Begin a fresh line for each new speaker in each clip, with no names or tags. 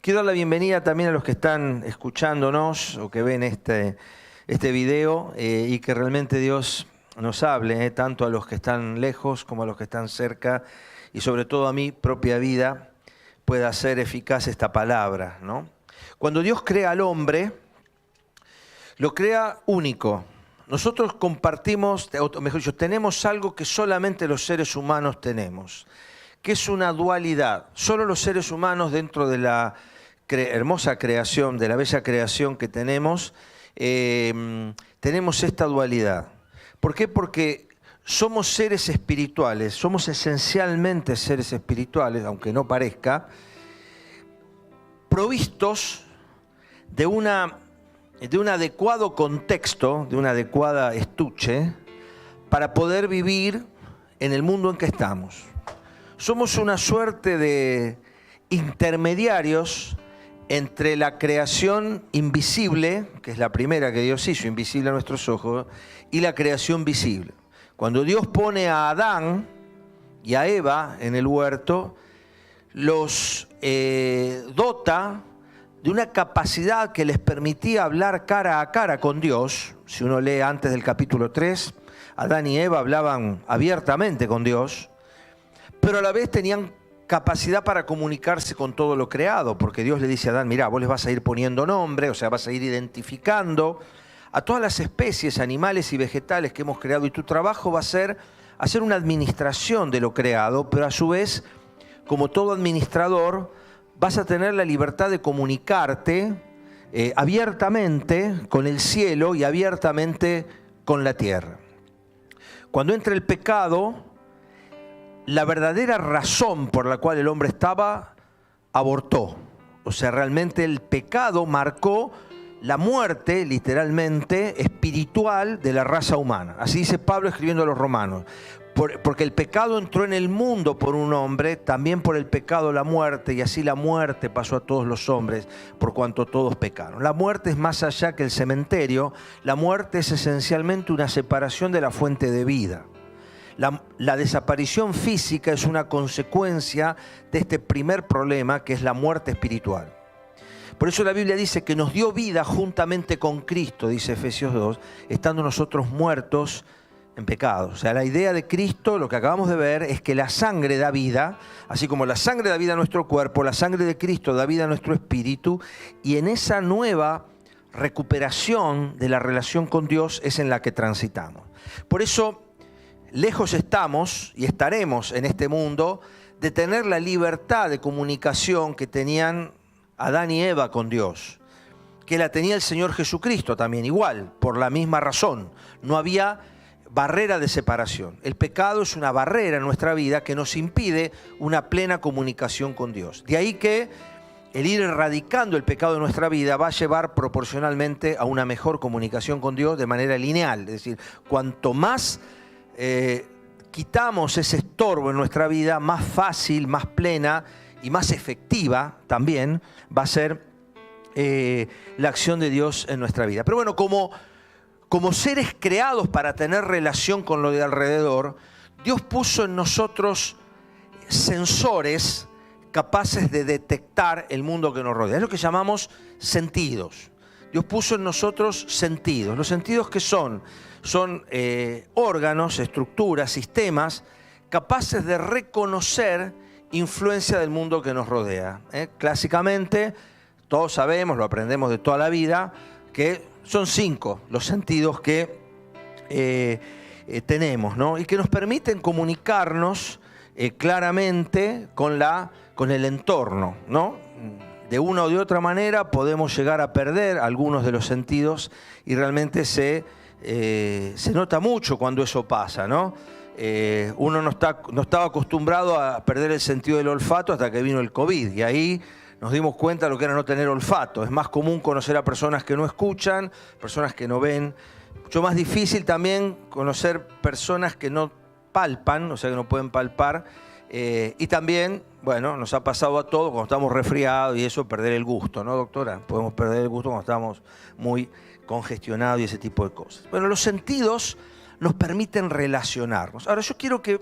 Quiero dar la bienvenida también a los que están escuchándonos o que ven este video y que realmente Dios nos hable, tanto a los que están lejos como a los que están cerca y sobre todo a mi propia vida pueda ser eficaz esta palabra, ¿no? Cuando Dios crea al hombre, lo crea único. Nosotros compartimos, o mejor dicho, tenemos algo que solamente los seres humanos tenemos, que es una dualidad. Solo los seres humanos dentro de la hermosa creación, de la bella creación que tenemos, tenemos esta dualidad. ¿Por qué? Porque somos seres espirituales, somos esencialmente seres espirituales, aunque no parezca, provistos de un adecuado contexto, de una adecuada estuche, para poder vivir en el mundo en que estamos. Somos una suerte de intermediarios entre la creación invisible, que es la primera que Dios hizo, invisible a nuestros ojos, y la creación visible. Cuando Dios pone a Adán y a Eva en el huerto, los dota de una capacidad que les permitía hablar cara a cara con Dios. Si uno lee antes del capítulo 3, Adán y Eva hablaban abiertamente con Dios, pero a la vez tenían capacidad para comunicarse con todo lo creado, porque Dios le dice a Adán, mirá, vos les vas a ir poniendo nombre, o sea, vas a ir identificando a todas las especies, animales y vegetales que hemos creado, y tu trabajo va a ser hacer una administración de lo creado, pero a su vez, como todo administrador, vas a tener la libertad de comunicarte abiertamente con el cielo y abiertamente con la tierra. Cuando entra el pecado, la verdadera razón por la cual el hombre estaba, abortó. O sea, realmente el pecado marcó la muerte, literalmente, espiritual de la raza humana. Así dice Pablo escribiendo a los romanos. Porque el pecado entró en el mundo por un hombre, también por el pecado la muerte, y así la muerte pasó a todos los hombres, por cuanto todos pecaron. La muerte es más allá que el cementerio. La muerte es esencialmente una separación de la fuente de vida. La desaparición física es una consecuencia de este primer problema, que es la muerte espiritual. Por eso la Biblia dice que nos dio vida juntamente con Cristo, dice Efesios 2, estando nosotros muertos en pecado. O sea, la idea de Cristo, lo que acabamos de ver, es que la sangre da vida, así como la sangre da vida a nuestro cuerpo, la sangre de Cristo da vida a nuestro espíritu, y en esa nueva recuperación de la relación con Dios es en la que transitamos. Por eso, lejos estamos y estaremos en este mundo de tener la libertad de comunicación que tenían Adán y Eva con Dios, que la tenía el Señor Jesucristo también, igual, por la misma razón. No había barrera de separación. El pecado es una barrera en nuestra vida que nos impide una plena comunicación con Dios. De ahí que el ir erradicando el pecado de nuestra vida va a llevar proporcionalmente a una mejor comunicación con Dios de manera lineal. Es decir, cuanto más quitamos ese estorbo en nuestra vida, más fácil, más plena y más efectiva también va a ser la acción de Dios en nuestra vida. Pero bueno, como seres creados para tener relación con lo de alrededor, Dios puso en nosotros sensores capaces de detectar el mundo que nos rodea. Es lo que llamamos sentidos. Dios puso en nosotros sentidos. Los sentidos que son órganos, estructuras, sistemas capaces de reconocer influencia del mundo que nos rodea. Clásicamente, todos sabemos, lo aprendemos de toda la vida, que son 5 los sentidos que tenemos, ¿no? Y que nos permiten comunicarnos claramente con el entorno, ¿no? De una o de otra manera podemos llegar a perder algunos de los sentidos y realmente se nota mucho cuando eso pasa, ¿no? Uno no estaba acostumbrado a perder el sentido del olfato hasta que vino el COVID y ahí nos dimos cuenta de lo que era no tener olfato. Es más común conocer a personas que no escuchan, personas que no ven. Mucho más difícil también conocer personas que no palpan, o sea que no pueden palpar. Y también, bueno, nos ha pasado a todos cuando estamos resfriados y eso, perder el gusto, ¿no, doctora? Podemos perder el gusto cuando estamos muy congestionados y ese tipo de cosas. Bueno, los sentidos nos permiten relacionarnos. Ahora, yo quiero que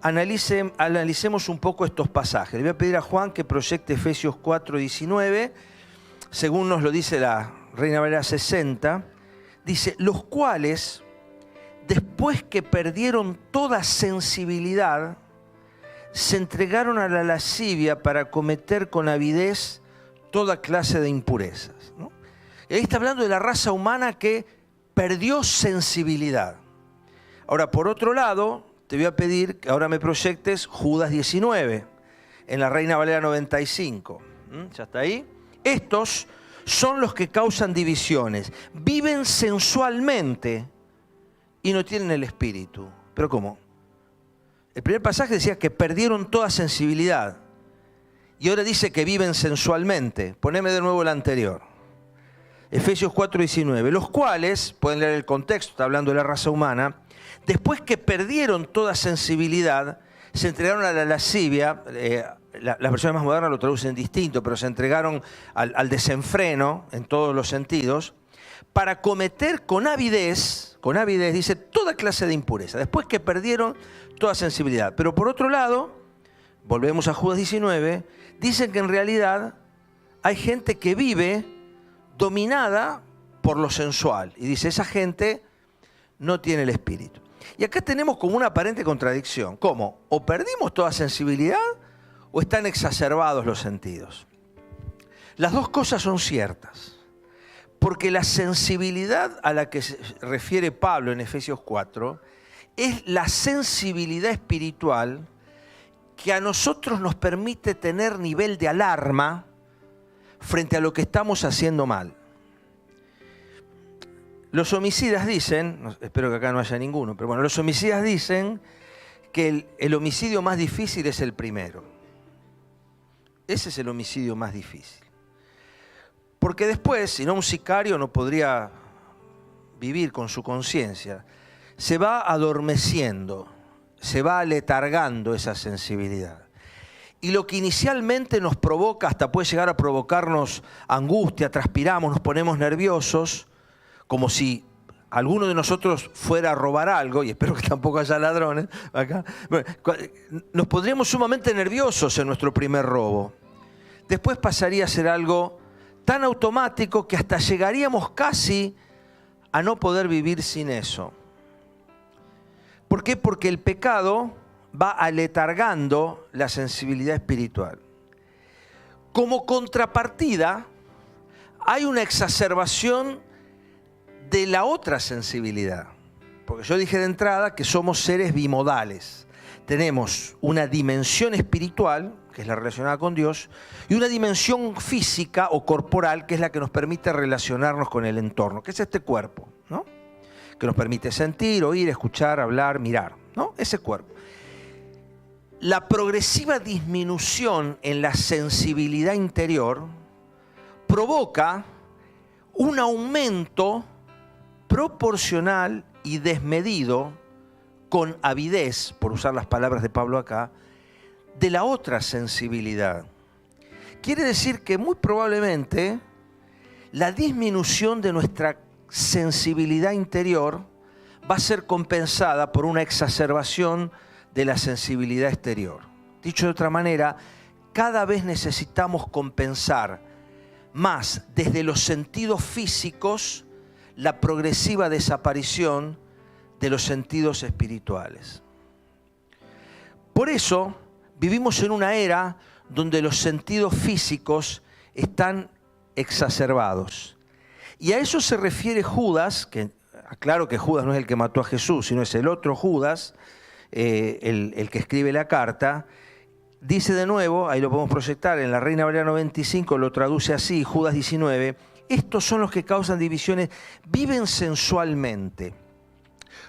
analicemos un poco estos pasajes. Le voy a pedir a Juan que proyecte Efesios 4:19, según nos lo dice la Reina Valera 60. Dice, los cuales, después que perdieron toda sensibilidad, se entregaron a la lascivia para cometer con avidez toda clase de impurezas, ¿no? Y ahí está hablando de la raza humana que perdió sensibilidad. Ahora, por otro lado, te voy a pedir que ahora me proyectes Judas 19, en la Reina Valera 95. ¿Ya está ahí? Estos son los que causan divisiones, viven sensualmente y no tienen el espíritu. ¿Pero cómo? El primer pasaje decía que perdieron toda sensibilidad. Y ahora dice que viven sensualmente. Poneme de nuevo el anterior. Efesios 4:19. Los cuales, pueden leer el contexto, está hablando de la raza humana, después que perdieron toda sensibilidad, se entregaron a la lascivia. Las versiones más modernas lo traducen distinto, pero se entregaron al desenfreno en todos los sentidos, para cometer con avidez, dice, toda clase de impureza, después que perdieron toda sensibilidad. Pero por otro lado, volvemos a Judas 19, dicen que en realidad hay gente que vive dominada por lo sensual. Y dice, esa gente no tiene el espíritu. Y acá tenemos como una aparente contradicción. ¿Cómo? O perdimos toda sensibilidad o están exacerbados los sentidos. Las dos cosas son ciertas. Porque la sensibilidad a la que se refiere Pablo en Efesios 4 es la sensibilidad espiritual que a nosotros nos permite tener nivel de alarma frente a lo que estamos haciendo mal. Los homicidas dicen, espero que acá no haya ninguno, pero bueno, los homicidas dicen que el homicidio más difícil es el primero. Ese es el homicidio más difícil. Porque después, si no, un sicario no podría vivir con su conciencia. Se va adormeciendo, se va aletargando esa sensibilidad. Y lo que inicialmente nos provoca, hasta puede llegar a provocarnos angustia, transpiramos, nos ponemos nerviosos, como si alguno de nosotros fuera a robar algo, y espero que tampoco haya ladrones acá. Bueno, nos pondríamos sumamente nerviosos en nuestro primer robo. Después pasaría a ser algo tan automático que hasta llegaríamos casi a no poder vivir sin eso. ¿Por qué? Porque el pecado va aletargando la sensibilidad espiritual. Como contrapartida, hay una exacerbación de la otra sensibilidad. Porque yo dije de entrada que somos seres bimodales. Tenemos una dimensión espiritual, que es la relacionada con Dios, y una dimensión física o corporal, que es la que nos permite relacionarnos con el entorno, que es este cuerpo, ¿no? Que nos permite sentir, oír, escuchar, hablar, mirar, ¿no? Ese cuerpo. La progresiva disminución en la sensibilidad interior provoca un aumento proporcional y desmedido, con avidez, por usar las palabras de Pablo acá, de la otra sensibilidad. Quiere decir que muy probablemente la disminución de nuestra sensibilidad interior va a ser compensada por una exacerbación de la sensibilidad exterior. Dicho de otra manera, cada vez necesitamos compensar más desde los sentidos físicos la progresiva desaparición de los sentidos espirituales. Por eso vivimos en una era donde los sentidos físicos están exacerbados. Y a eso se refiere Judas, que aclaro que Judas no es el que mató a Jesús, sino es el otro Judas, el que escribe la carta. Dice de nuevo, ahí lo podemos proyectar, en la Reina Valera 95 lo traduce así, Judas 19, estos son los que causan divisiones, viven sensualmente.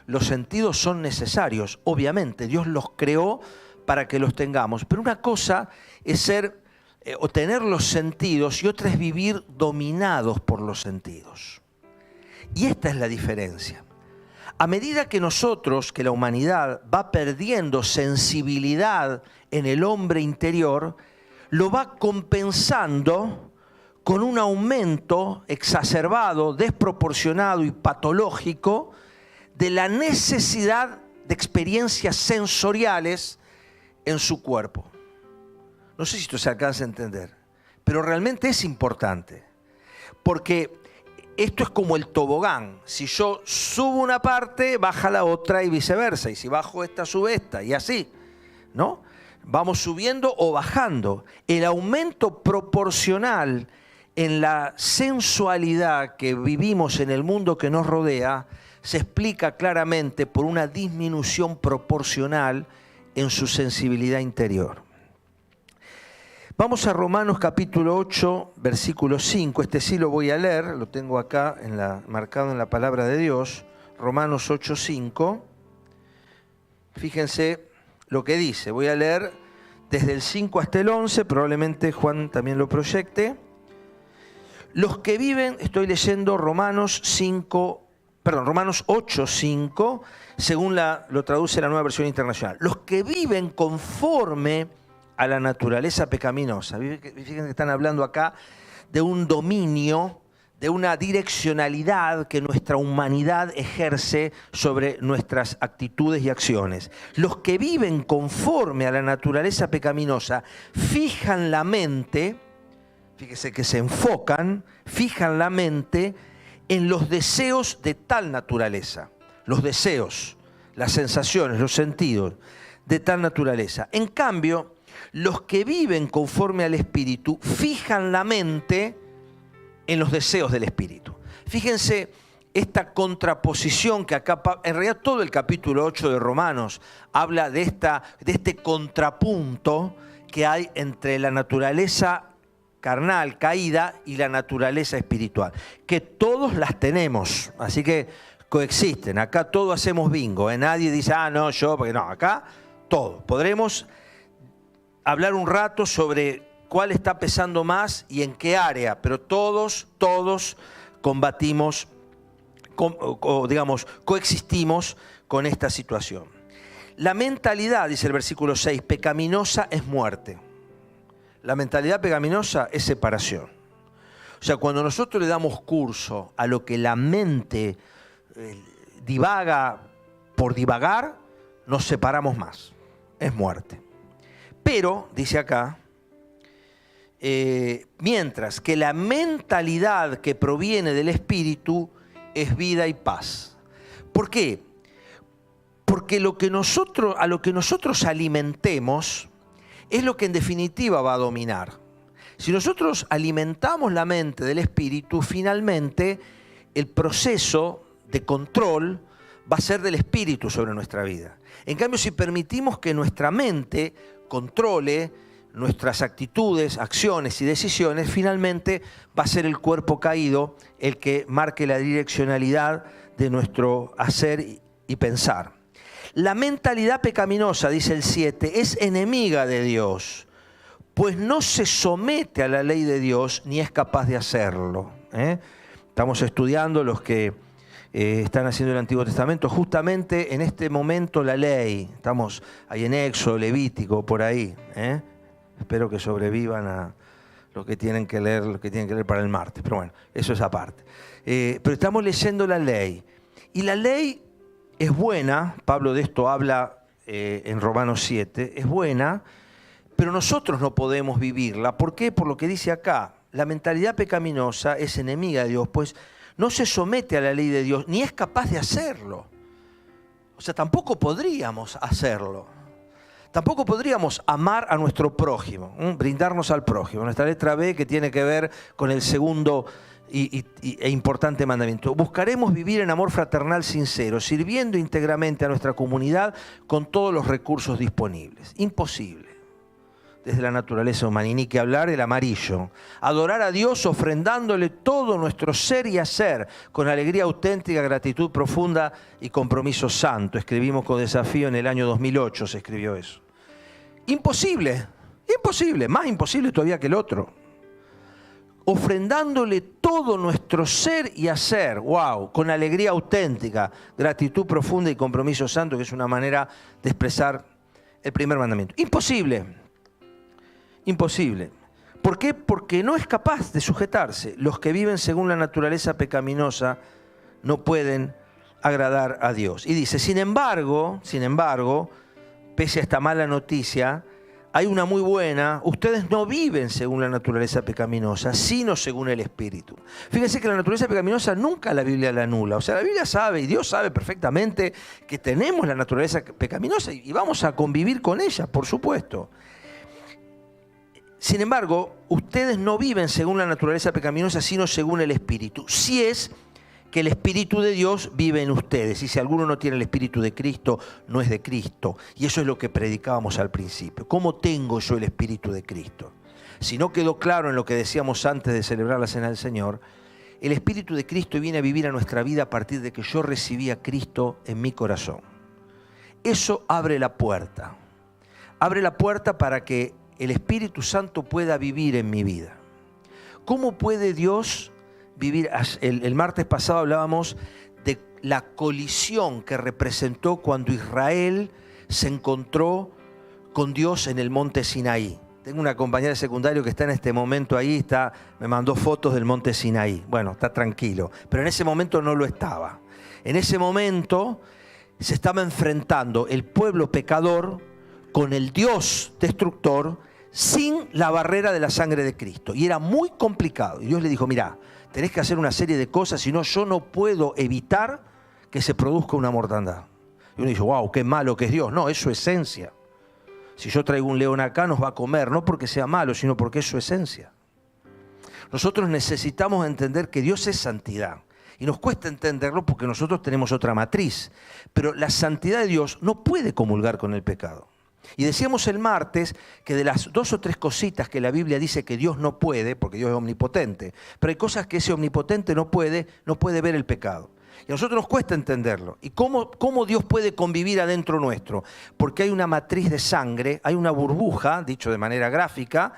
Los sentidos son necesarios, obviamente, Dios los creó para que los tengamos, pero una cosa es o tener los sentidos y otra es vivir dominados por los sentidos. Y esta es la diferencia. A medida que la humanidad va perdiendo sensibilidad en el hombre interior, lo va compensando con un aumento exacerbado, desproporcionado y patológico de la necesidad de experiencias sensoriales en su cuerpo. No sé si esto se alcanza a entender, pero realmente es importante, porque esto es como el tobogán. Si yo subo una parte, baja la otra y viceversa, y si bajo esta, sube esta, y así, ¿no? Vamos subiendo o bajando. El aumento proporcional en la sensualidad que vivimos en el mundo que nos rodea se explica claramente por una disminución proporcional en su sensibilidad interior. Vamos a Romanos capítulo 8, versículo 5. Este sí lo voy a leer, lo tengo acá marcado en la palabra de Dios. Romanos 8, 5. Fíjense lo que dice. Voy a leer desde el 5 hasta el 11, probablemente Juan también lo proyecte. Los que viven, estoy leyendo Romanos 8, 5, según lo traduce la Nueva Versión Internacional. Los que viven conforme a la naturaleza pecaminosa. Fíjense que están hablando acá de un dominio, de una direccionalidad que nuestra humanidad ejerce sobre nuestras actitudes y acciones. Los que viven conforme a la naturaleza pecaminosa fijan la mente, fíjese que se enfocan, fijan la mente en los deseos de tal naturaleza. Los deseos, las sensaciones, los sentidos de tal naturaleza. En cambio, los que viven conforme al Espíritu fijan la mente en los deseos del Espíritu. Fíjense esta contraposición que acá, en realidad todo el capítulo 8 de Romanos habla de este contrapunto que hay entre la naturaleza carnal, caída, y la naturaleza espiritual, que todos las tenemos, así que coexisten. Acá todos hacemos bingo, Nadie dice, no, yo, porque no, acá todo. Podremos hablar un rato sobre cuál está pesando más y en qué área, pero todos combatimos, coexistimos con esta situación. La mentalidad, dice el versículo 6, pecaminosa es muerte. La mentalidad pecaminosa es separación. O sea, cuando nosotros le damos curso a lo que la mente divaga por divagar, nos separamos más. Es muerte. Pero, dice acá, mientras que la mentalidad que proviene del Espíritu es vida y paz. ¿Por qué? Porque a lo que nosotros alimentemos es lo que en definitiva va a dominar. Si nosotros alimentamos la mente del Espíritu, finalmente el proceso de control va a ser del Espíritu sobre nuestra vida. En cambio, si permitimos que nuestra mente controle nuestras actitudes, acciones y decisiones, finalmente va a ser el cuerpo caído el que marque la direccionalidad de nuestro hacer y pensar. La mentalidad pecaminosa, dice el 7, es enemiga de Dios, pues no se somete a la ley de Dios ni es capaz de hacerlo. Estamos estudiando los que están haciendo el Antiguo Testamento, justamente en este momento la ley. Estamos ahí en Éxodo, Levítico, por ahí. Espero que sobrevivan a lo que tienen que leer para el martes. Pero bueno, eso es aparte. Pero estamos leyendo la ley. Y la ley es buena, Pablo de esto habla en Romanos 7, es buena, pero nosotros no podemos vivirla. ¿Por qué? Por lo que dice acá. La mentalidad pecaminosa es enemiga de Dios, pues no se somete a la ley de Dios, ni es capaz de hacerlo. O sea, tampoco podríamos hacerlo. Tampoco podríamos amar a nuestro prójimo, brindarnos al prójimo. Nuestra letra B, que tiene que ver con el segundo e importante mandamiento. Buscaremos vivir en amor fraternal sincero, sirviendo íntegramente a nuestra comunidad con todos los recursos disponibles. Imposible. Desde la naturaleza humana, y ni que hablar el amarillo. Adorar a Dios ofrendándole todo nuestro ser y hacer, con alegría auténtica, gratitud profunda y compromiso santo. Escribimos con Desafío en el año 2008, se escribió eso. Imposible, imposible, más imposible todavía que el otro. Ofrendándole todo nuestro ser y hacer, wow, con alegría auténtica, gratitud profunda y compromiso santo, que es una manera de expresar el primer mandamiento. Imposible. Imposible. ¿Por qué? Porque no es capaz de sujetarse. Los que viven según la naturaleza pecaminosa no pueden agradar a Dios. Y dice, sin embargo, pese a esta mala noticia, hay una muy buena. Ustedes no viven según la naturaleza pecaminosa, sino según el Espíritu. Fíjense que la naturaleza pecaminosa nunca la Biblia la anula. O sea, la Biblia sabe y Dios sabe perfectamente que tenemos la naturaleza pecaminosa y vamos a convivir con ella, por supuesto. Sin embargo, ustedes no viven según la naturaleza pecaminosa, sino según el Espíritu. Si es que el Espíritu de Dios vive en ustedes. Y si alguno no tiene el Espíritu de Cristo, no es de Cristo. Y eso es lo que predicábamos al principio. ¿Cómo tengo yo el Espíritu de Cristo? Si no quedó claro en lo que decíamos antes de celebrar la Cena del Señor, el Espíritu de Cristo viene a vivir a nuestra vida a partir de que yo recibí a Cristo en mi corazón. Eso abre la puerta. Abre la puerta para que el Espíritu Santo pueda vivir en mi vida. ¿Cómo puede Dios vivir? El martes pasado hablábamos de la colisión que representó cuando Israel se encontró con Dios en el monte Sinaí. Tengo una compañera de secundario que está en este momento ahí, me mandó fotos del monte Sinaí. Bueno, está tranquilo, pero en ese momento no lo estaba. En ese momento se estaba enfrentando el pueblo pecador con el Dios destructor sin la barrera de la sangre de Cristo. Y era muy complicado. Y Dios le dijo, mirá, tenés que hacer una serie de cosas, si no yo no puedo evitar que se produzca una mortandad. Y uno dice, wow, qué malo que es Dios. No, es su esencia. Si yo traigo un león acá nos va a comer, no porque sea malo, sino porque es su esencia. Nosotros necesitamos entender que Dios es santidad. Y nos cuesta entenderlo porque nosotros tenemos otra matriz. Pero la santidad de Dios no puede comulgar con el pecado. Y decíamos el martes que de las 2 o 3 cositas que la Biblia dice que Dios no puede, porque Dios es omnipotente, pero hay cosas que ese omnipotente no puede ver el pecado. Y a nosotros nos cuesta entenderlo. ¿Y cómo Dios puede convivir adentro nuestro? Porque hay una matriz de sangre, hay una burbuja, dicho de manera gráfica,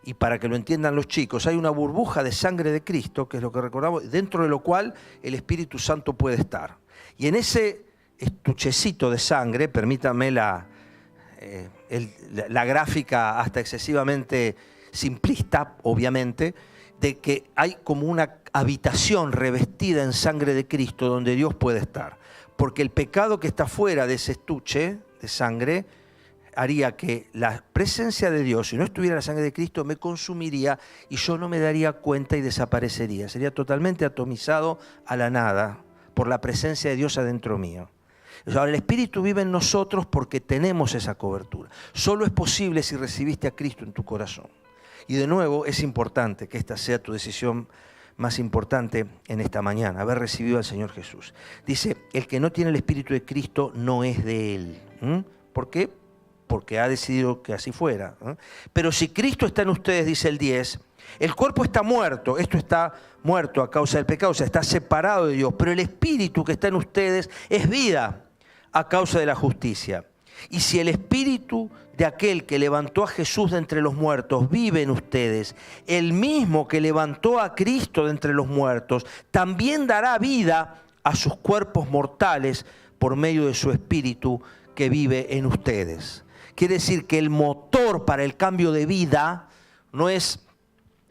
y para que lo entiendan los chicos, hay una burbuja de sangre de Cristo, que es lo que recordamos, dentro de lo cual el Espíritu Santo puede estar. Y en ese estuchecito de sangre, permítanme la gráfica hasta excesivamente simplista, obviamente, de que hay como una habitación revestida en sangre de Cristo donde Dios puede estar. Porque el pecado que está fuera de ese estuche de sangre haría que la presencia de Dios, si no estuviera la sangre de Cristo, me consumiría y yo no me daría cuenta y desaparecería. Sería totalmente atomizado a la nada por la presencia de Dios adentro mío. Ahora, el Espíritu vive en nosotros porque tenemos esa cobertura. Solo es posible si recibiste a Cristo en tu corazón. Y de nuevo, es importante que esta sea tu decisión más importante en esta mañana, haber recibido al Señor Jesús. Dice, el que no tiene el Espíritu de Cristo no es de Él. ¿Por qué? Porque ha decidido que así fuera. Pero si Cristo está en ustedes, dice el 10, el cuerpo está muerto, esto está muerto a causa del pecado, o sea, está separado de Dios, pero el Espíritu que está en ustedes es vida a causa de la justicia. Y si el Espíritu de aquel que levantó a Jesús de entre los muertos vive en ustedes, el mismo que levantó a Cristo de entre los muertos, también dará vida a sus cuerpos mortales por medio de su Espíritu que vive en ustedes. Quiere decir que el motor para el cambio de vida no es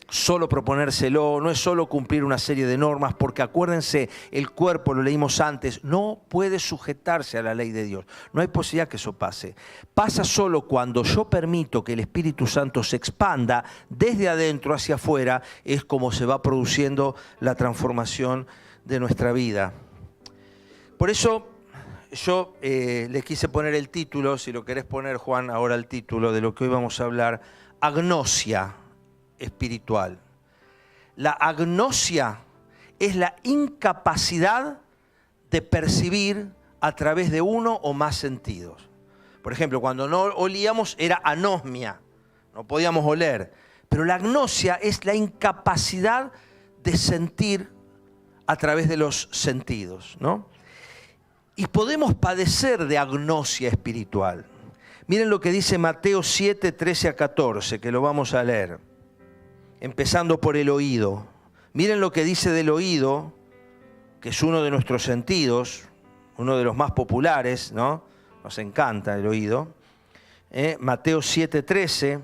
solo proponérselo, no es solo cumplir una serie de normas, porque acuérdense, el cuerpo, lo leímos antes, no puede sujetarse a la ley de Dios. No hay posibilidad que eso pase. Pasa solo cuando yo permito que el Espíritu Santo se expanda desde adentro hacia afuera, es como se va produciendo la transformación de nuestra vida. Por eso yo le quise poner el título, si lo querés poner, Juan, ahora el título de lo que hoy vamos a hablar, agnosia espiritual. La agnosia es la incapacidad de percibir a través de uno o más sentidos. Por ejemplo, cuando no olíamos era anosmia, no podíamos oler. Pero la agnosia es la incapacidad de sentir a través de los sentidos, ¿no? Y podemos padecer de agnosia espiritual. Miren lo que dice Mateo 7, 13 a 14, que lo vamos a leer. Empezando por el oído. Miren lo que dice del oído, que es uno de nuestros sentidos, uno de los más populares, ¿no? Nos encanta el oído. Mateo 7:13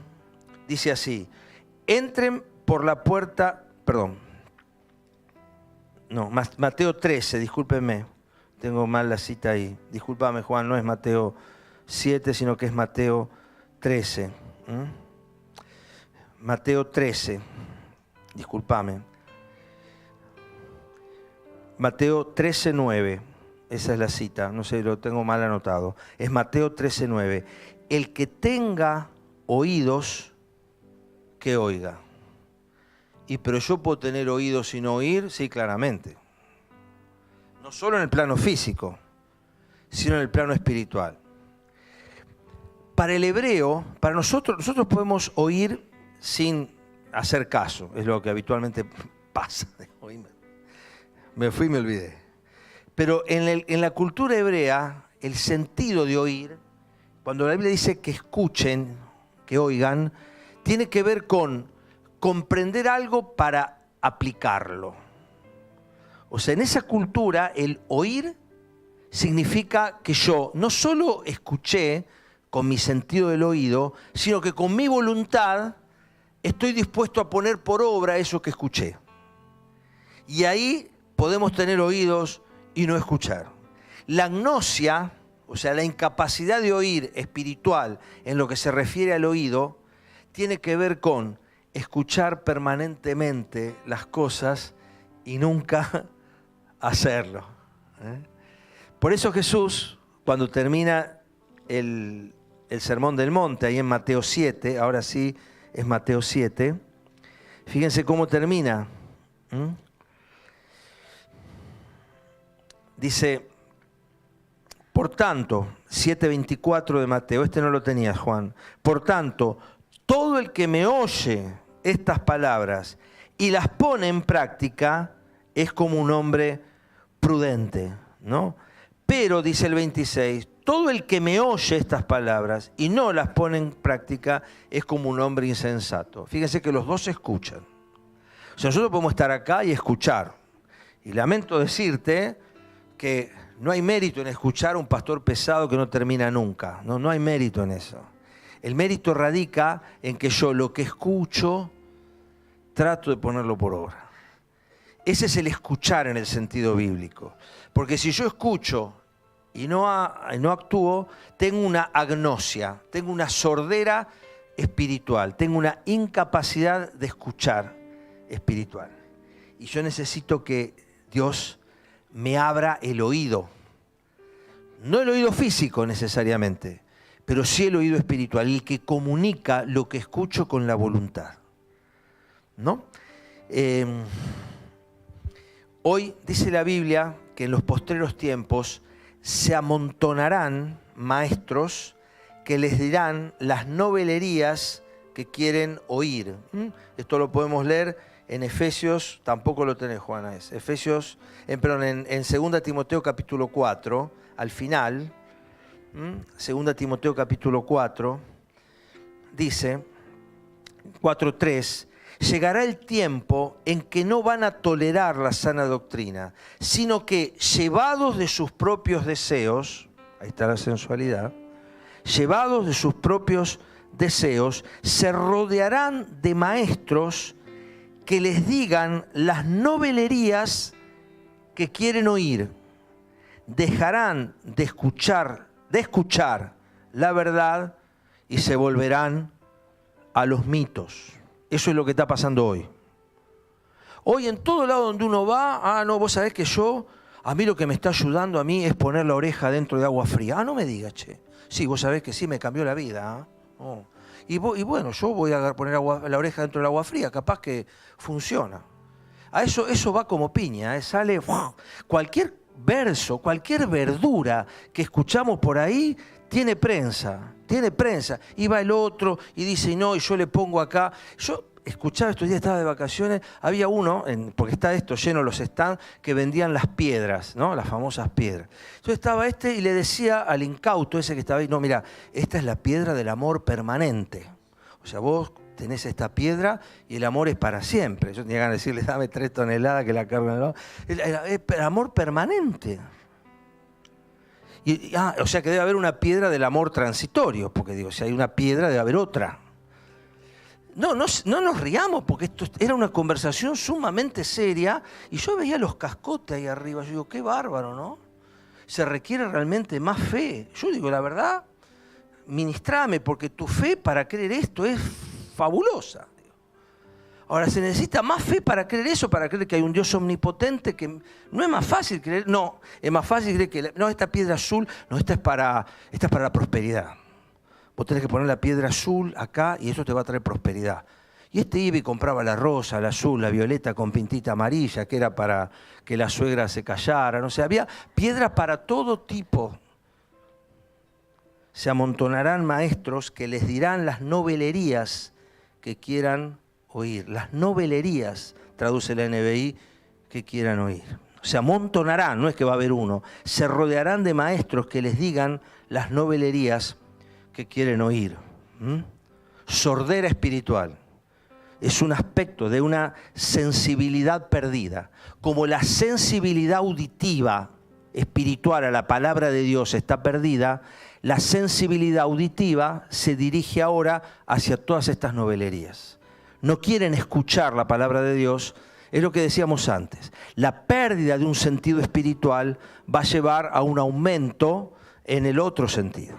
dice así, entren por la puerta, Mateo 13, discúlpenme, tengo mal la cita ahí. Discúlpame, Juan, no es Mateo 7, sino que es Mateo 13. Mateo 13, discúlpame. Mateo 13, 9. Esa es la cita, no sé, lo tengo mal anotado. Es Mateo 13, 9. El que tenga oídos, que oiga. Pero yo puedo tener oídos y no oír, sí, claramente. No solo en el plano físico, sino en el plano espiritual. Para el hebreo, para nosotros podemos oír sin hacer caso. Es lo que habitualmente pasa. Me fui y me olvidé. Pero en la cultura hebrea, el sentido de oír, cuando la Biblia dice que escuchen, que oigan, tiene que ver con comprender algo para aplicarlo. O sea, en esa cultura el oír significa que yo no solo escuché con mi sentido del oído, sino que con mi voluntad estoy dispuesto a poner por obra eso que escuché. Y ahí podemos tener oídos y no escuchar. La agnosia, o sea, la incapacidad de oír espiritual en lo que se refiere al oído, tiene que ver con escuchar permanentemente las cosas y nunca hacerlo. Por eso Jesús, cuando termina el Sermón del Monte, ahí en Mateo 7, ahora sí es Mateo 7, fíjense cómo termina. Dice, por tanto, 7:24 de Mateo, este no lo tenías, Juan. Por tanto, todo el que me oye estas palabras y las pone en práctica es como un hombre prudente, ¿no? Pero, dice el 26, todo el que me oye estas palabras y no las pone en práctica es como un hombre insensato. Fíjense que los dos escuchan. O sea, nosotros podemos estar acá y escuchar. Y lamento decirte que no hay mérito en escuchar a un pastor pesado que no termina nunca. No hay mérito en eso. El mérito radica en que yo lo que escucho trato de ponerlo por obra. Ese es el escuchar en el sentido bíblico. Porque si yo escucho y no actúo, tengo una agnosia, tengo una sordera espiritual, tengo una incapacidad de escuchar espiritual. Y yo necesito que Dios me abra el oído. No el oído físico necesariamente, pero sí el oído espiritual, el que comunica lo que escucho con la voluntad. ¿No? Hoy dice la Biblia que en los postreros tiempos se amontonarán maestros que les dirán las novelerías que quieren oír. Esto lo podemos leer en Efesios, tampoco lo tenés, Juana, es Efesios, en 2 Timoteo capítulo 4, al final, 2 Timoteo capítulo 4, dice, 4:3, llegará el tiempo en que no van a tolerar la sana doctrina, sino que llevados de sus propios deseos, ahí está la sensualidad, llevados de sus propios deseos, se rodearán de maestros que les digan las novelerías que quieren oír. Dejarán de escuchar la verdad y se volverán a los mitos. Eso es lo que está pasando hoy. Hoy en todo lado donde uno va, no, vos sabés que a mí lo que me está ayudando a mí es poner la oreja dentro de agua fría. No me digas, che. Sí, vos sabés que sí, me cambió la vida. Oh. Y bueno, yo voy a poner la oreja dentro del agua fría, capaz que funciona. Eso va como piña, sale cualquier verso, cualquier verdura que escuchamos por ahí, tiene prensa. Y va el otro y dice, no, y yo le pongo acá. Yo escuchaba estos días, estaba de vacaciones, había uno, porque está esto lleno los stands, que vendían las piedras, ¿no? Las famosas piedras. Entonces estaba y le decía al incauto ese que estaba ahí, no, mira, esta es la piedra del amor permanente. O sea, vos tenés esta piedra y el amor es para siempre. Yo tenía ganas de decirle, dame 3 toneladas que la cargan, ¿no? El amor permanente. O sea que debe haber una piedra del amor transitorio, porque digo, si hay una piedra debe haber otra. No nos riamos, porque esto era una conversación sumamente seria y yo veía los cascotes ahí arriba. Yo digo, qué bárbaro, ¿no? Se requiere realmente más fe. Yo digo, la verdad, ministrame, porque tu fe para creer esto es fabulosa. Ahora, ¿se necesita más fe para creer eso? Para creer que hay un Dios omnipotente, que no es más fácil creer. No, es más fácil creer que no, esta piedra azul, no, esta es para la prosperidad. Vos tenés que poner la piedra azul acá y eso te va a traer prosperidad. Y este iba y compraba la rosa, la azul, la violeta con pintita amarilla, que era para que la suegra se callara. No sé, había piedras para todo tipo. Se amontonarán maestros que les dirán las novelerías que quieran oír. Las novelerías, traduce la NBI, que quieran oír. Se amontonarán, no es que va a haber uno. Se rodearán de maestros que les digan las novelerías que quieren oír. Sordera espiritual. Es un aspecto de una sensibilidad perdida. Como la sensibilidad auditiva espiritual a la palabra de Dios está perdida, la sensibilidad auditiva se dirige ahora hacia todas estas novelerías. No quieren escuchar la palabra de Dios, es lo que decíamos antes. La pérdida de un sentido espiritual va a llevar a un aumento en el otro sentido.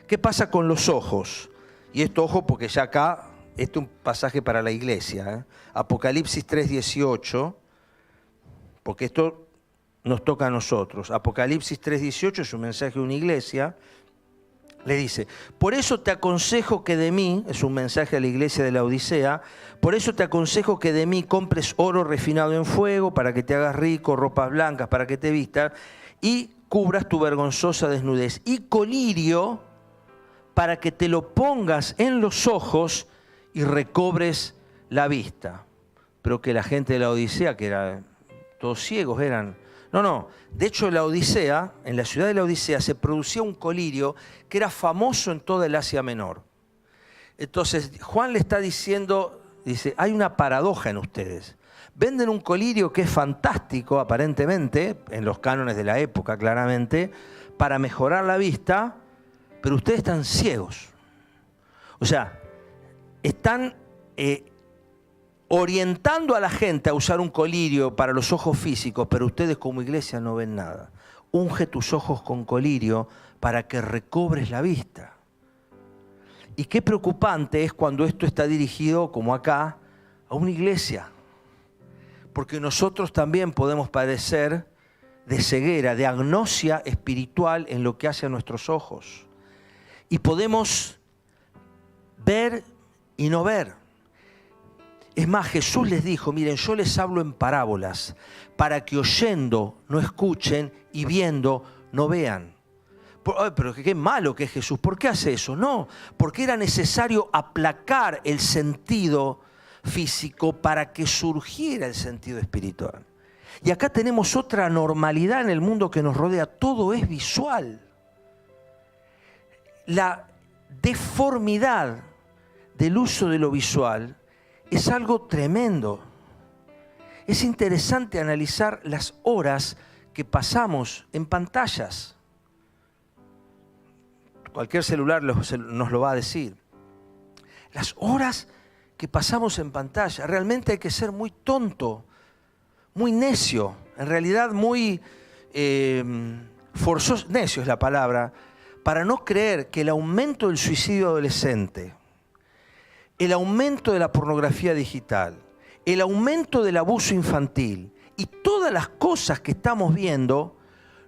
¿Qué pasa con los ojos? Y esto, ojo, porque ya acá, este es un pasaje para la iglesia, Apocalipsis 3:18, porque esto nos toca a nosotros. Apocalipsis 3:18 es un mensaje de una iglesia. Le dice, por eso te aconsejo que de mí, es un mensaje a la iglesia de la Odisea, por eso te aconsejo que de mí compres oro refinado en fuego para que te hagas rico, ropas blancas para que te vistas y cubras tu vergonzosa desnudez, y colirio para que te lo pongas en los ojos y recobres la vista. Pero que la gente de la Odisea, que eran todos ciegos, eran... No. De hecho, en la Odisea, en la ciudad de la Odisea, se producía un colirio que era famoso en toda el Asia Menor. Entonces, Juan le está diciendo, dice, hay una paradoja en ustedes. Venden un colirio que es fantástico, aparentemente, en los cánones de la época, claramente, para mejorar la vista, pero ustedes están ciegos. O sea, están orientando a la gente a usar un colirio para los ojos físicos, pero ustedes como iglesia no ven nada. Unge tus ojos con colirio para que recobres la vista. Y qué preocupante es cuando esto está dirigido, como acá, a una iglesia. Porque nosotros también podemos padecer de ceguera, de agnosia espiritual en lo que hace a nuestros ojos. Y podemos ver y no ver. Es más, Jesús les dijo, miren, yo les hablo en parábolas para que oyendo no escuchen y viendo no vean. Pero qué malo que es Jesús. ¿Por qué hace eso? No, porque era necesario aplacar el sentido físico para que surgiera el sentido espiritual. Y acá tenemos otra normalidad en el mundo que nos rodea. Todo es visual. La deformidad del uso de lo visual es algo tremendo. Es interesante analizar las horas que pasamos en pantallas. Cualquier celular nos lo va a decir. Las horas que pasamos en pantalla. Realmente hay que ser muy tonto, muy necio. En realidad muy forzoso, necio es la palabra, para no creer que el aumento del suicidio adolescente, el aumento de la pornografía digital, el aumento del abuso infantil y todas las cosas que estamos viendo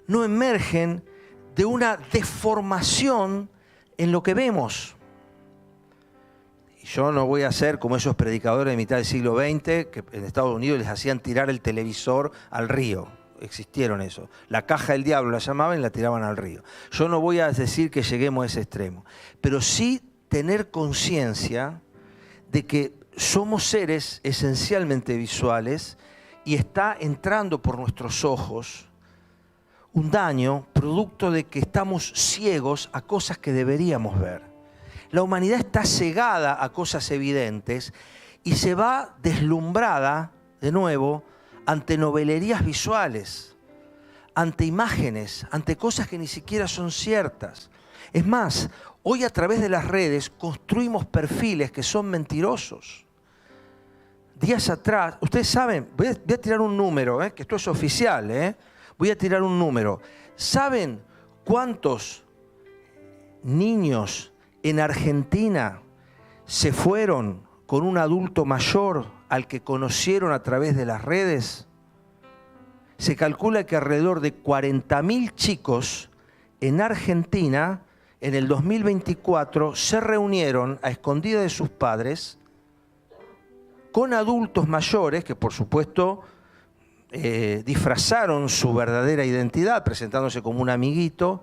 no emergen de una deformación en lo que vemos. Y yo no voy a ser como esos predicadores de mitad del siglo XX que en Estados Unidos les hacían tirar el televisor al río. Existieron eso. La caja del diablo la llamaban y la tiraban al río. Yo no voy a decir que lleguemos a ese extremo, pero sí tener conciencia de que somos seres esencialmente visuales y está entrando por nuestros ojos un daño producto de que estamos ciegos a cosas que deberíamos ver. La humanidad está cegada a cosas evidentes y se va deslumbrada de nuevo ante novelerías visuales, ante imágenes, ante cosas que ni siquiera son ciertas. Es más, hoy a través de las redes construimos perfiles que son mentirosos. Días atrás, ustedes saben, voy a tirar un número, que esto es oficial, voy a tirar un número. ¿Saben cuántos niños en Argentina se fueron con un adulto mayor al que conocieron a través de las redes. Se calcula que alrededor de 40.000 chicos en Argentina en el 2024 se reunieron a escondidas de sus padres con adultos mayores que, por supuesto, disfrazaron su verdadera identidad presentándose como un amiguito.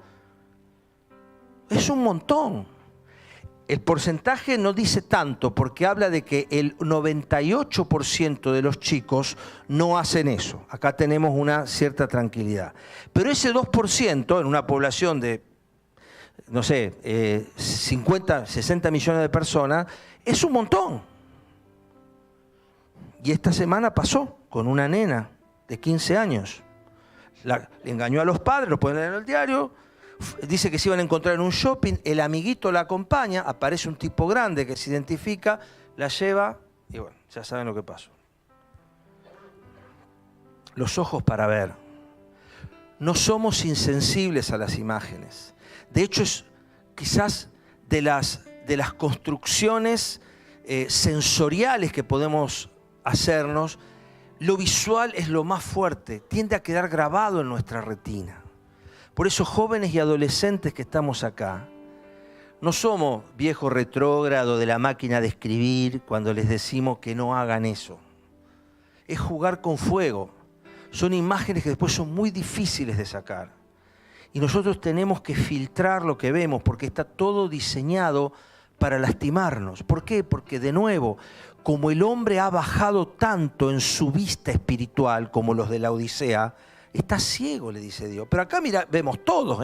Es un montón. El porcentaje no dice tanto porque habla de que el 98% de los chicos no hacen eso. Acá tenemos una cierta tranquilidad. Pero ese 2% en una población de, no sé, 50, 60 millones de personas, es un montón. Y esta semana pasó con una nena de 15 años. Le engañó a los padres, lo pueden leer en el diario. Dice que se iban a encontrar en un shopping, el amiguito la acompaña, aparece un tipo grande que se identifica, la lleva y bueno, ya saben lo que pasó. Los ojos para ver. No somos insensibles a las imágenes. De hecho, es quizás de las construcciones sensoriales que podemos hacernos, lo visual es lo más fuerte, tiende a quedar grabado en nuestra retina. Por eso, jóvenes y adolescentes que estamos acá, no somos viejos retrógrados de la máquina de escribir cuando les decimos que no hagan eso. Es jugar con fuego. Son imágenes que después son muy difíciles de sacar. Y nosotros tenemos que filtrar lo que vemos porque está todo diseñado para lastimarnos. ¿Por qué? Porque, de nuevo, como el hombre ha bajado tanto en su vista espiritual, como los de la Odisea, está ciego, le dice Dios. Pero acá, mira, vemos todos,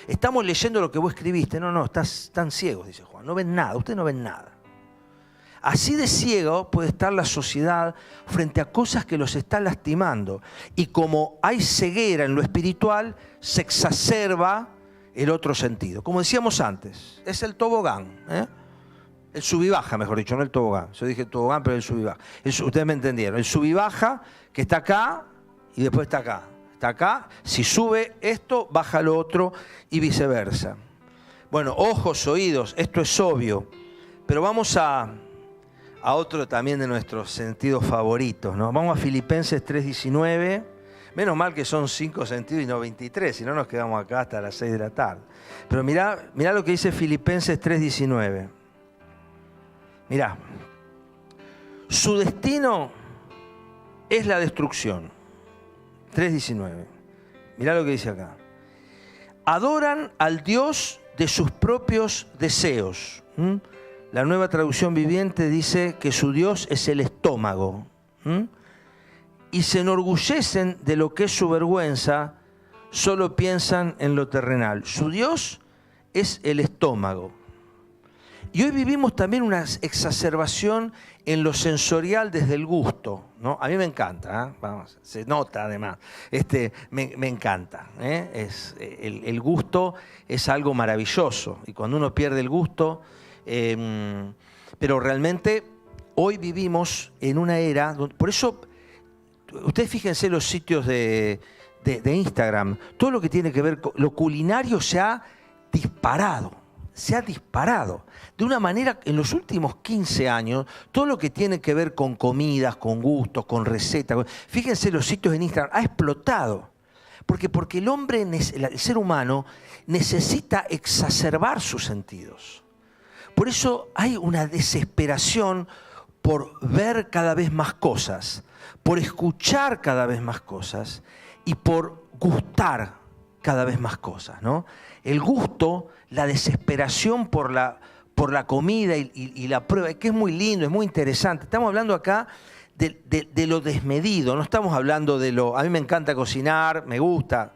estamos leyendo lo que vos escribiste. No, están ciegos, dice Juan. No ven nada, ustedes no ven nada. Así de ciego puede estar la sociedad frente a cosas que los están lastimando. Y como hay ceguera en lo espiritual, se exacerba el otro sentido. Como decíamos antes, es el tobogán, el sub y baja, mejor dicho, no el tobogán. Yo dije tobogán, pero el sub y baja. Ustedes me entendieron. El sub y baja, que está acá y después está acá. Está acá, si sube esto, baja lo otro y viceversa. Bueno, ojos, oídos, esto es obvio. Pero vamos a otro también de nuestros sentidos favoritos, ¿no? Vamos a Filipenses 3:19. Menos mal que son 5 sentidos y no 23, si no nos quedamos acá hasta las 6 de la tarde. Pero mirá lo que dice Filipenses 3:19. Mirá. Su destino es la destrucción. 3:19. Mirá lo que dice acá. Adoran al Dios de sus propios deseos. La Nueva Traducción Viviente dice que su Dios es el estómago. Y se enorgullecen de lo que es su vergüenza, solo piensan en lo terrenal. Su Dios es el estómago. Y hoy vivimos también una exacerbación en lo sensorial desde el gusto, ¿no? A mí me encanta, vamos, se nota además, me encanta. El gusto es algo maravilloso y cuando uno pierde el gusto, pero realmente hoy vivimos en una era, por eso ustedes fíjense los sitios de Instagram, todo lo que tiene que ver con lo culinario se ha disparado de una manera en los últimos 15 años, todo lo que tiene que ver con comidas, con gustos, con recetas. Fíjense los sitios en Instagram, ha explotado. Porque el hombre, el ser humano, necesita exacerbar sus sentidos. Por eso hay una desesperación por ver cada vez más cosas, por escuchar cada vez más cosas y por gustar cada vez más cosas, ¿no? El gusto, la desesperación por la comida y la prueba, que es muy lindo, es muy interesante. Estamos hablando acá de lo desmedido, no estamos hablando de lo... A mí me encanta cocinar, me gusta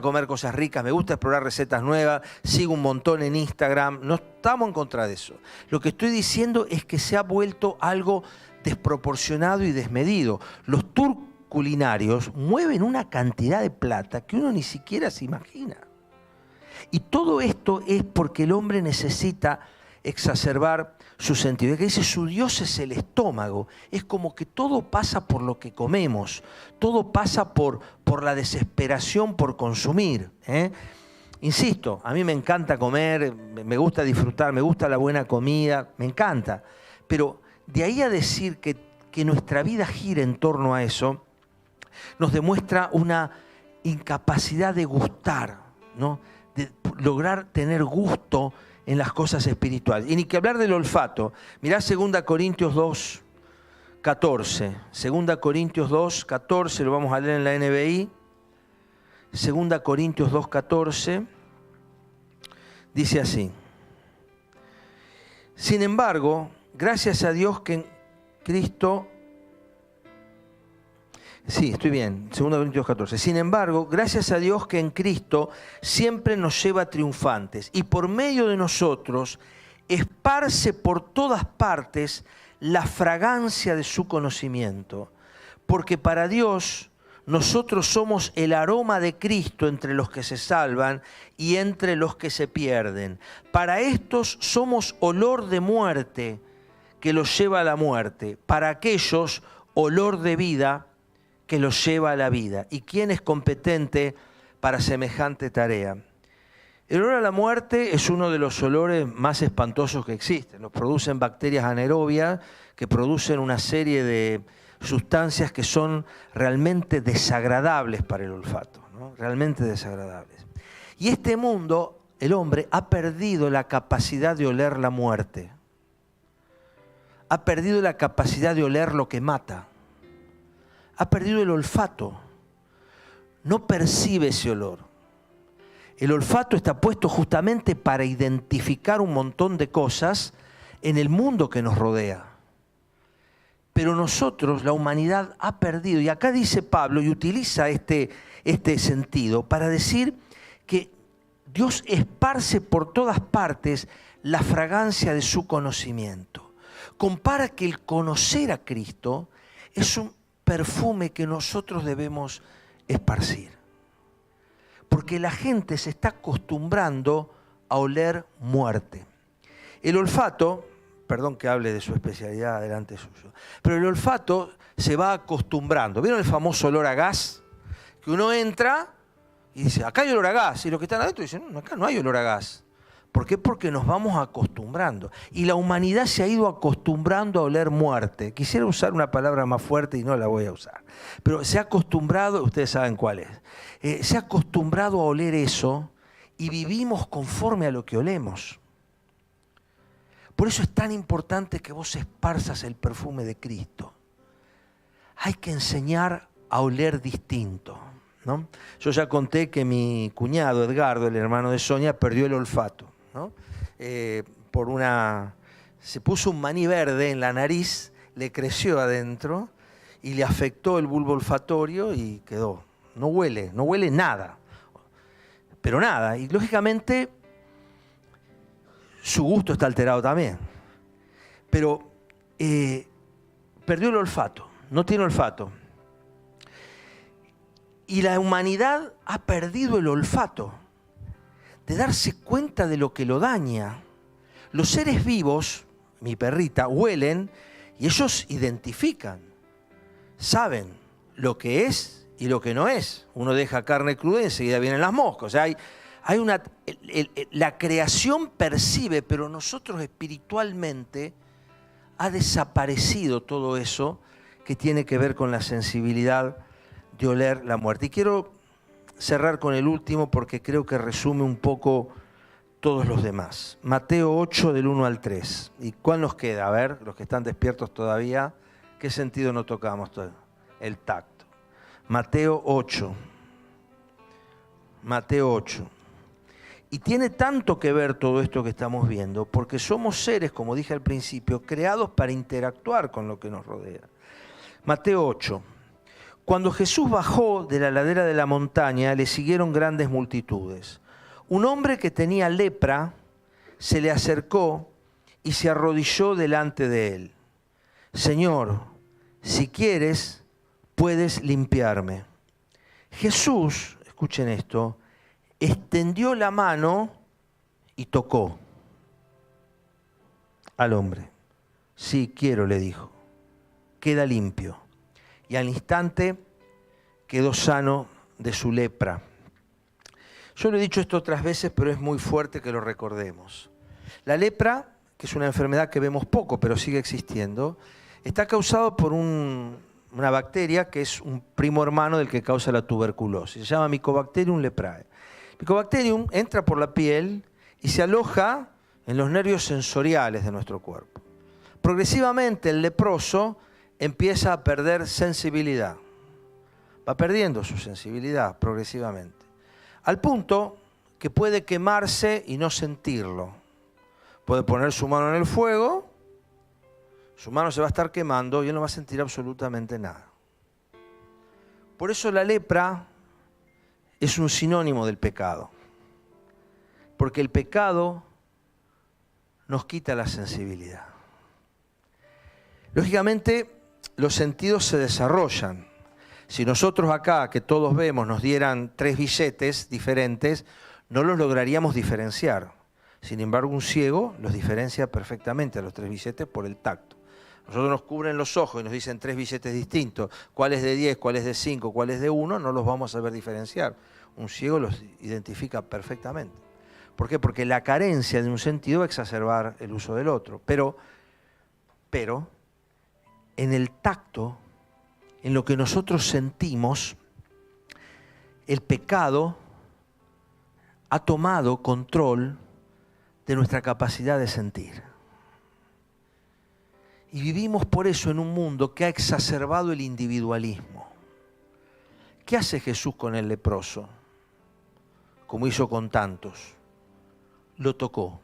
comer cosas ricas, me gusta explorar recetas nuevas, sigo un montón en Instagram, no estamos en contra de eso. Lo que estoy diciendo es que se ha vuelto algo desproporcionado y desmedido. Los tours culinarios mueven una cantidad de plata que uno ni siquiera se imagina. Y todo esto es porque el hombre necesita exacerbar su sentido. Es que dice, su Dios es el estómago. Es como que todo pasa por lo que comemos. Todo pasa por la desesperación por consumir. Insisto, a mí me encanta comer, me gusta disfrutar, me gusta la buena comida, me encanta. Pero de ahí a decir que nuestra vida gira en torno a eso, nos demuestra una incapacidad de gustar, ¿no? De lograr tener gusto en las cosas espirituales. Y ni que hablar del olfato. Mirá 2 Corintios 2, 14. 2 Corintios 2, 14, lo vamos a leer en la NBI. 2 Corintios 2, 14. Dice así. Sin embargo, gracias a Dios que en Cristo... Sí, estoy bien, 2 Corintios 14. Sin embargo, gracias a Dios que en Cristo siempre nos lleva triunfantes y por medio de nosotros esparce por todas partes la fragancia de su conocimiento. Porque para Dios nosotros somos el aroma de Cristo entre los que se salvan y entre los que se pierden. Para estos somos olor de muerte que los lleva a la muerte. Para aquellos, olor de vida que los lleva a la vida. ¿Y quién es competente para semejante tarea? El olor a la muerte es uno de los olores más espantosos que existen. Los producen bacterias anaerobias que producen una serie de sustancias que son realmente desagradables para el olfato, ¿no? Realmente desagradables. Y este mundo, el hombre, ha perdido la capacidad de oler la muerte. Ha perdido la capacidad de oler lo que mata. Ha perdido el olfato. No percibe ese olor. El olfato está puesto justamente para identificar un montón de cosas en el mundo que nos rodea. Pero nosotros, la humanidad, ha perdido. Y acá dice Pablo, y utiliza este sentido, para decir que Dios esparce por todas partes la fragancia de su conocimiento. Compara que el conocer a Cristo es un perfume que nosotros debemos esparcir. Porque la gente se está acostumbrando a oler muerte. El olfato, perdón que hable de su especialidad delante suyo, pero el olfato se va acostumbrando. ¿Vieron el famoso olor a gas? Que uno entra y dice, acá hay olor a gas. Y los que están adentro dicen, no, acá no hay olor a gas. ¿Por qué? Porque nos vamos acostumbrando. Y la humanidad se ha ido acostumbrando a oler muerte. Quisiera usar una palabra más fuerte y no la voy a usar. Pero se ha acostumbrado, ustedes saben cuál es, se ha acostumbrado a oler eso y vivimos conforme a lo que olemos. Por eso es tan importante que vos esparzas el perfume de Cristo. Hay que enseñar a oler distinto, ¿no? Yo ya conté que mi cuñado Edgardo, el hermano de Sonia, perdió el olfato, ¿no? Se puso un maní verde en la nariz, le creció adentro y le afectó el bulbo olfatorio y quedó. No huele nada, pero nada. Y lógicamente su gusto está alterado también. Pero perdió el olfato, no tiene olfato. Y la humanidad ha perdido el olfato de darse cuenta de lo que lo daña. Los seres vivos, mi perrita, huelen y ellos identifican, saben lo que es y lo que no es. Uno deja carne cruda y enseguida vienen las moscas. O sea, la creación percibe, pero nosotros espiritualmente ha desaparecido todo eso que tiene que ver con la sensibilidad de oler la muerte. Y quiero cerrar con el último porque creo que resume un poco todos los demás. Mateo 8 del 1 al 3. ¿Y cuál nos queda? A ver, los que están despiertos todavía, ¿qué sentido no tocamos? El tacto. Mateo 8. Mateo 8. Y tiene tanto que ver todo esto que estamos viendo, porque somos seres, como dije al principio, creados para interactuar con lo que nos rodea. Mateo 8. Cuando Jesús bajó de la ladera de la montaña, le siguieron grandes multitudes. Un hombre que tenía lepra se le acercó y se arrodilló delante de él. Señor, si quieres, puedes limpiarme. Jesús, escuchen esto, extendió la mano y tocó al hombre. Sí, quiero, le dijo. Queda limpio. Y al instante quedó sano de su lepra. Yo lo he dicho esto otras veces, pero es muy fuerte que lo recordemos. La lepra, que es una enfermedad que vemos poco, pero sigue existiendo, está causado por una bacteria que es un primo hermano del que causa la tuberculosis. Se llama Mycobacterium leprae. Mycobacterium entra por la piel y se aloja en los nervios sensoriales de nuestro cuerpo. Progresivamente el leproso empieza a perder sensibilidad. Va perdiendo su sensibilidad progresivamente. Al punto que puede quemarse y no sentirlo. Puede poner su mano en el fuego, su mano se va a estar quemando y él no va a sentir absolutamente nada. Por eso la lepra es un sinónimo del pecado. Porque el pecado nos quita la sensibilidad. Lógicamente, los sentidos se desarrollan. Si nosotros acá, que todos vemos, nos dieran 3 billetes diferentes, no los lograríamos diferenciar. Sin embargo, un ciego los diferencia perfectamente a los 3 billetes por el tacto. Nosotros nos cubren los ojos y nos dicen 3 billetes distintos, cuál es de 10, cuál es de 5, cuál es de 1, no los vamos a saber diferenciar. Un ciego los identifica perfectamente. ¿Por qué? Porque la carencia de un sentido va a exacerbar el uso del otro. Pero en el tacto, en lo que nosotros sentimos, el pecado ha tomado control de nuestra capacidad de sentir. Y vivimos por eso en un mundo que ha exacerbado el individualismo. ¿Qué hace Jesús con el leproso? Como hizo con tantos. Lo tocó.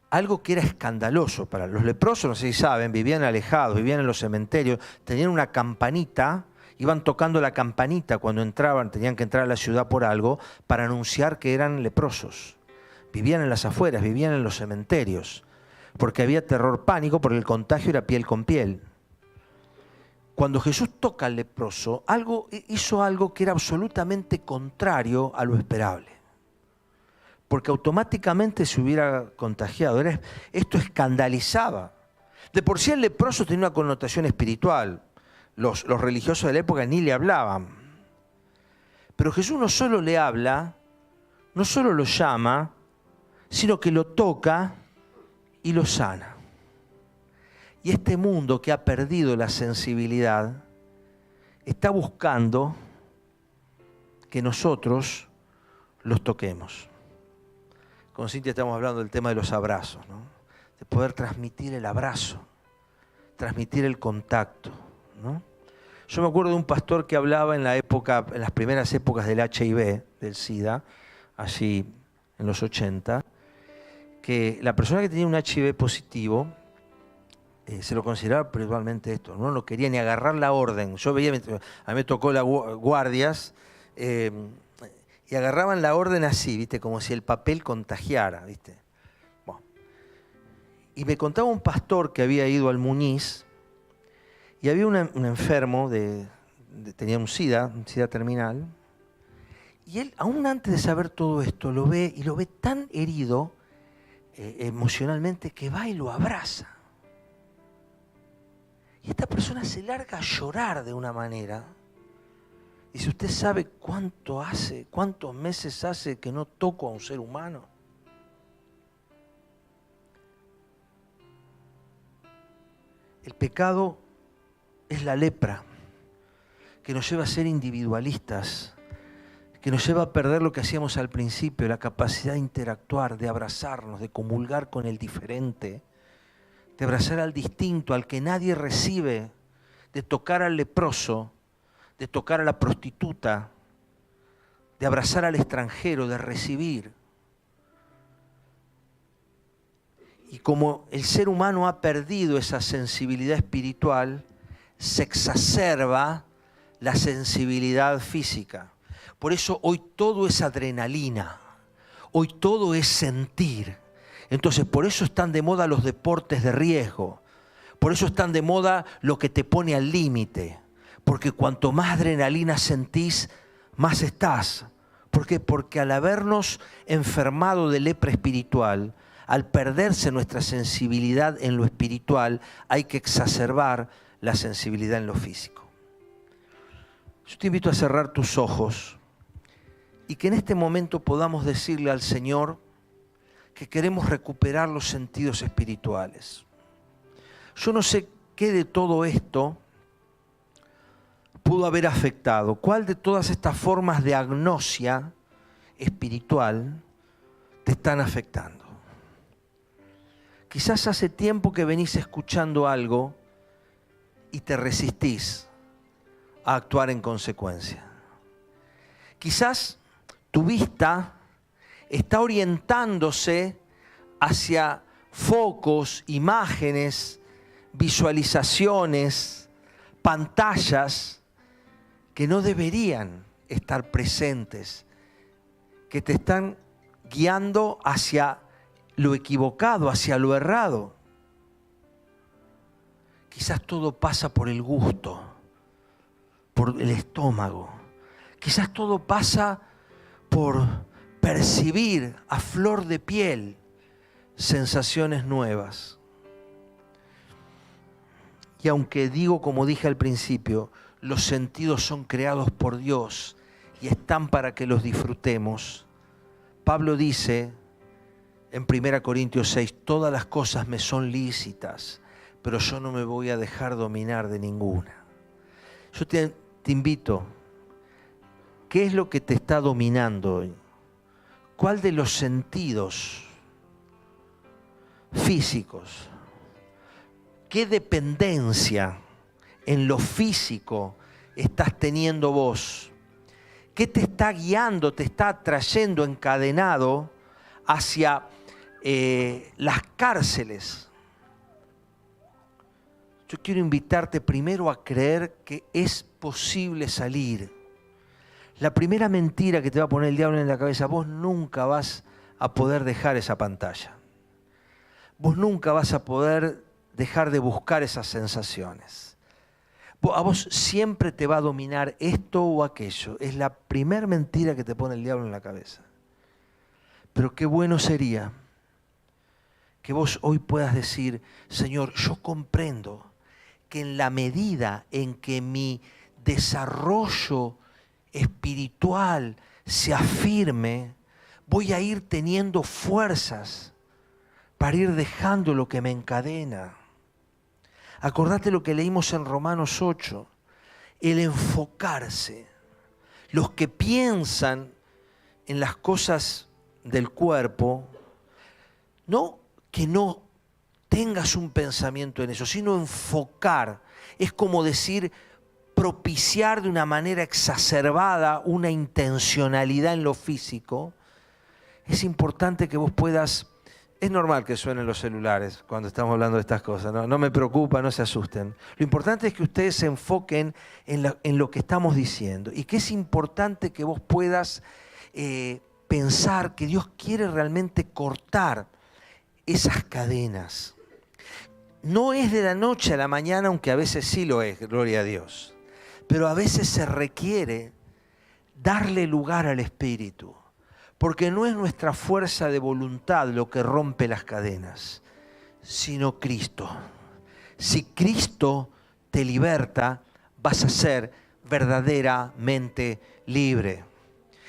Algo que era escandaloso para los leprosos, no sé si saben, vivían alejados, vivían en los cementerios, tenían una campanita, iban tocando la campanita cuando entraban, tenían que entrar a la ciudad por algo, para anunciar que eran leprosos. Vivían en las afueras, vivían en los cementerios, porque había terror, pánico, porque el contagio era piel con piel. Cuando Jesús toca al leproso, hizo algo que era absolutamente contrario a lo esperable. Porque automáticamente se hubiera contagiado. Esto escandalizaba. De por sí el leproso tenía una connotación espiritual. Los religiosos de la época ni le hablaban. Pero Jesús no solo le habla, no solo lo llama, sino que lo toca y lo sana. Y este mundo que ha perdido la sensibilidad está buscando que nosotros los toquemos. Con Cintia estamos hablando del tema de los abrazos, ¿no? De poder transmitir el abrazo, transmitir el contacto, ¿no? Yo me acuerdo de un pastor que hablaba en las primeras épocas del HIV, del SIDA, allí en los 80, que la persona que tenía un HIV positivo se lo consideraba principalmente esto, no lo quería ni agarrar la orden. Yo veía, a mí me tocó las guardias, y agarraban la orden así, ¿viste? Como si el papel contagiara, ¿viste? Bueno. Y me contaba un pastor que había ido al Muñiz y había un enfermo, tenía un SIDA terminal, y él, aún antes de saber todo esto, lo ve tan herido emocionalmente que va y lo abraza. Y esta persona se larga a llorar de una manera. Y si usted sabe cuántos meses hace que no toco a un ser humano. El pecado es la lepra que nos lleva a ser individualistas, que nos lleva a perder lo que hacíamos al principio, la capacidad de interactuar, de abrazarnos, de comulgar con el diferente, de abrazar al distinto, al que nadie recibe, de tocar al leproso, de tocar a la prostituta, de abrazar al extranjero, de recibir. Y como el ser humano ha perdido esa sensibilidad espiritual, se exacerba la sensibilidad física. Por eso hoy todo es adrenalina, hoy todo es sentir. Entonces por eso están de moda los deportes de riesgo, por eso están de moda lo que te pone al límite. Porque cuanto más adrenalina sentís, más estás. ¿Por qué? Porque al habernos enfermado de lepra espiritual, al perderse nuestra sensibilidad en lo espiritual, hay que exacerbar la sensibilidad en lo físico. Yo te invito a cerrar tus ojos y que en este momento podamos decirle al Señor que queremos recuperar los sentidos espirituales. Yo no sé qué de todo esto pudo haber afectado. ¿Cuál de todas estas formas de agnosia espiritual te están afectando? Quizás hace tiempo que venís escuchando algo y te resistís a actuar en consecuencia. Quizás tu vista está orientándose hacia focos, imágenes, visualizaciones, pantallas que no deberían estar presentes, que te están guiando hacia lo equivocado, hacia lo errado. Quizás todo pasa por el gusto, por el estómago. Quizás todo pasa por percibir a flor de piel sensaciones nuevas. Y aunque digo, como dije al principio, los sentidos son creados por Dios y están para que los disfrutemos, Pablo dice en 1 Corintios 6, todas las cosas me son lícitas, pero yo no me voy a dejar dominar de ninguna. Yo te invito, ¿qué es lo que te está dominando hoy? ¿Cuál de los sentidos físicos? ¿Qué dependencia en lo físico estás teniendo vos? ¿Qué te está guiando, te está trayendo encadenado hacia las cárceles? Yo quiero invitarte primero a creer que es posible salir. La primera mentira que te va a poner el diablo en la cabeza, vos nunca vas a poder dejar esa pantalla. Vos nunca vas a poder dejar de buscar esas sensaciones. A vos siempre te va a dominar esto o aquello. Es la primera mentira que te pone el diablo en la cabeza. Pero qué bueno sería que vos hoy puedas decir, Señor, yo comprendo que en la medida en que mi desarrollo espiritual se afirme, voy a ir teniendo fuerzas para ir dejando lo que me encadena. Acordate lo que leímos en Romanos 8, el enfocarse. Los que piensan en las cosas del cuerpo, no que no tengas un pensamiento en eso, sino enfocar. Es como decir, propiciar de una manera exacerbada una intencionalidad en lo físico. Es importante que vos puedas. Es normal que suenen los celulares cuando estamos hablando de estas cosas, no me preocupa, no se asusten. Lo importante es que ustedes se enfoquen en lo que estamos diciendo y que es importante que vos puedas pensar que Dios quiere realmente cortar esas cadenas. No es de la noche a la mañana, aunque a veces sí lo es, gloria a Dios. Pero a veces se requiere darle lugar al Espíritu. Porque no es nuestra fuerza de voluntad lo que rompe las cadenas, sino Cristo. Si Cristo te liberta, vas a ser verdaderamente libre.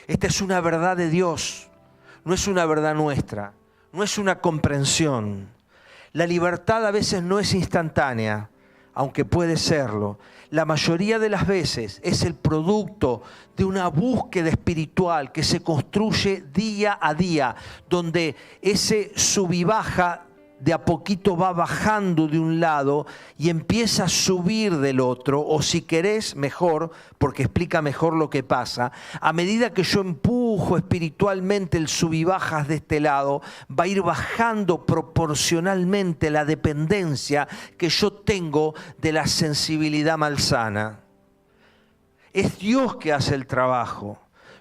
Esta es una verdad de Dios, no es una verdad nuestra, no es una comprensión. La libertad a veces no es instantánea, aunque puede serlo. La mayoría de las veces es el producto de una búsqueda espiritual que se construye día a día, donde ese sub y baja de a poquito va bajando de un lado y empieza a subir del otro, o si querés mejor, porque explica mejor lo que pasa, a medida que yo empujo espiritualmente el sub y bajas de este lado, va a ir bajando proporcionalmente la dependencia que yo tengo de la sensibilidad malsana. Es Dios que hace el trabajo,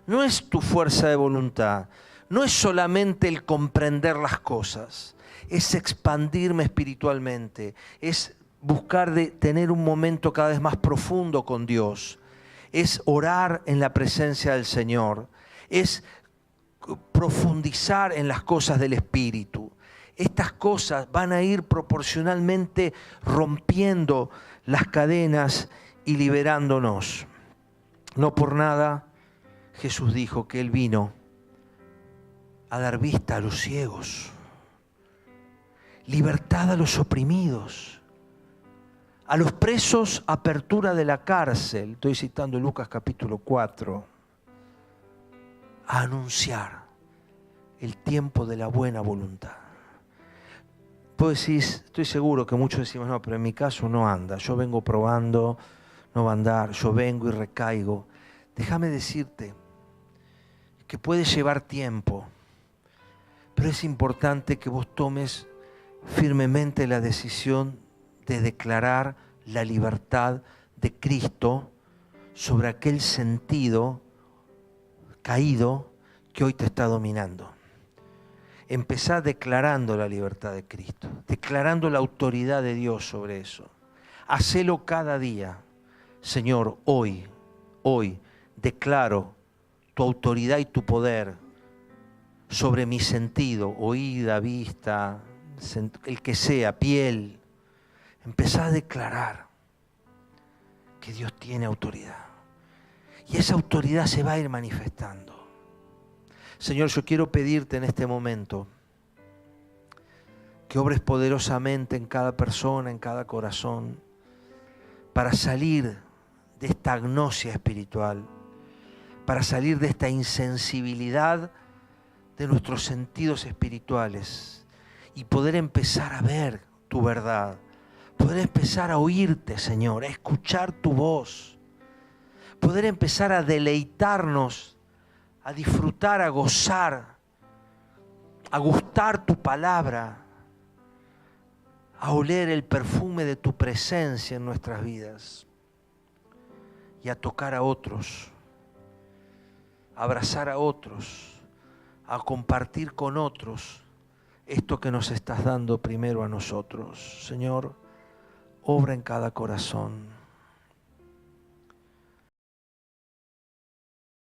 no es tu fuerza de voluntad, no es solamente el comprender las cosas. Es expandirme espiritualmente, es buscar de tener un momento cada vez más profundo con Dios, es orar en la presencia del Señor, es profundizar en las cosas del Espíritu. Estas cosas van a ir proporcionalmente rompiendo las cadenas y liberándonos. No por nada Jesús dijo que Él vino a dar vista a los ciegos, libertad a los oprimidos, a los presos, apertura de la cárcel. Estoy citando Lucas capítulo 4. A anunciar el tiempo de la buena voluntad. Vos decís, estoy seguro que muchos decimos, no, pero en mi caso no anda. Yo vengo probando, no va a andar. Yo vengo y recaigo. Déjame decirte que puede llevar tiempo, pero es importante que vos tomes firmemente la decisión de declarar la libertad de Cristo sobre aquel sentido caído que hoy te está dominando. Empezá declarando la libertad de Cristo, declarando la autoridad de Dios sobre eso. Hacelo cada día. Señor, hoy declaro tu autoridad y tu poder sobre mi sentido, oída, vista, el que sea, piel. Empezá a declarar que Dios tiene autoridad. Y esa autoridad se va a ir manifestando. Señor, yo quiero pedirte en este momento que obres poderosamente en cada persona, en cada corazón, para salir de esta agnosia espiritual, para salir de esta insensibilidad de nuestros sentidos espirituales y poder empezar a ver tu verdad, poder empezar a oírte, Señor, a escuchar tu voz, poder empezar a deleitarnos, a disfrutar, a gozar, a gustar tu palabra, a oler el perfume de tu presencia en nuestras vidas y a tocar a otros, a abrazar a otros, a compartir con otros esto que nos estás dando primero a nosotros. Señor, obra en cada corazón.